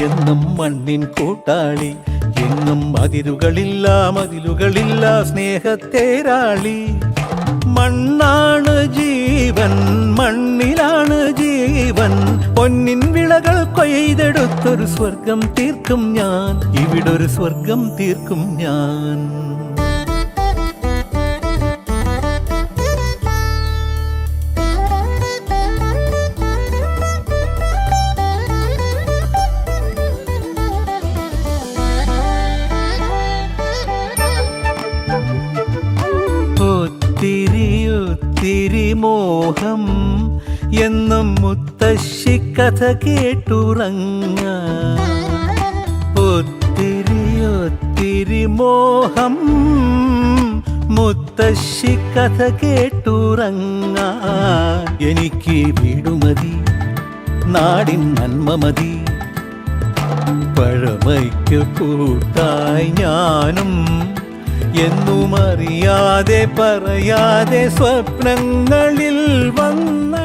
എന്നും മണ്ണിൻ കൂട്ടാളി, എങ്ങും മതിലുകളില്ല സ്നേഹത്തേരാളി. മണ്ണാണ് ജീവൻ, മണ്ണിലാണ് ജീവൻ, പൊന്നിൻ വിളകൾ കൊയ്തെടുത്തൊരു സ്വർഗം തീർക്കും ഞാൻ, ഇവിടൊരു സ്വർഗം തീർക്കും ഞാൻ. ഒത്തിരി മോഹം എന്നും മുത്തശ്ശി കഥ കേട്ടുറങ്ങ. ഒത്തിരി മോഹം മുത്തശ്ശി കഥ കേട്ടുറങ്ങ. എനിക്ക് വീടുമതി, നാടിൻ നന്മ മതി, പഴമയ്ക്ക് കൂട്ടായി ഞാനും എന്നും അറിയാതെ പറയാതെ സ്വപ്നങ്ങളിൽ വന്ന